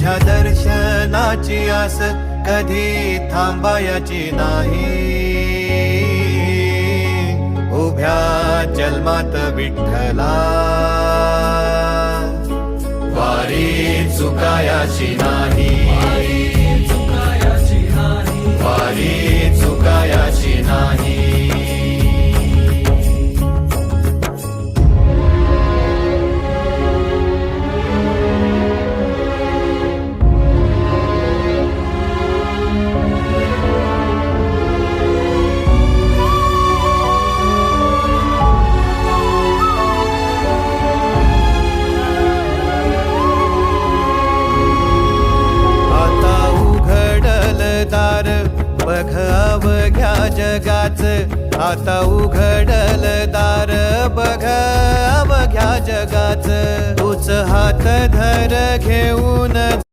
तुझ्या दर्शनाची आस कधी थांबायची नाही. उभ्या जन्मात विठ्ठला वारी चुकायाची नाही. वारी चुकायाची नाही. बघ अवघ्या जगाच, आता उघडल दार बघ अवघ्या जगाच. तूच हात धर घेऊन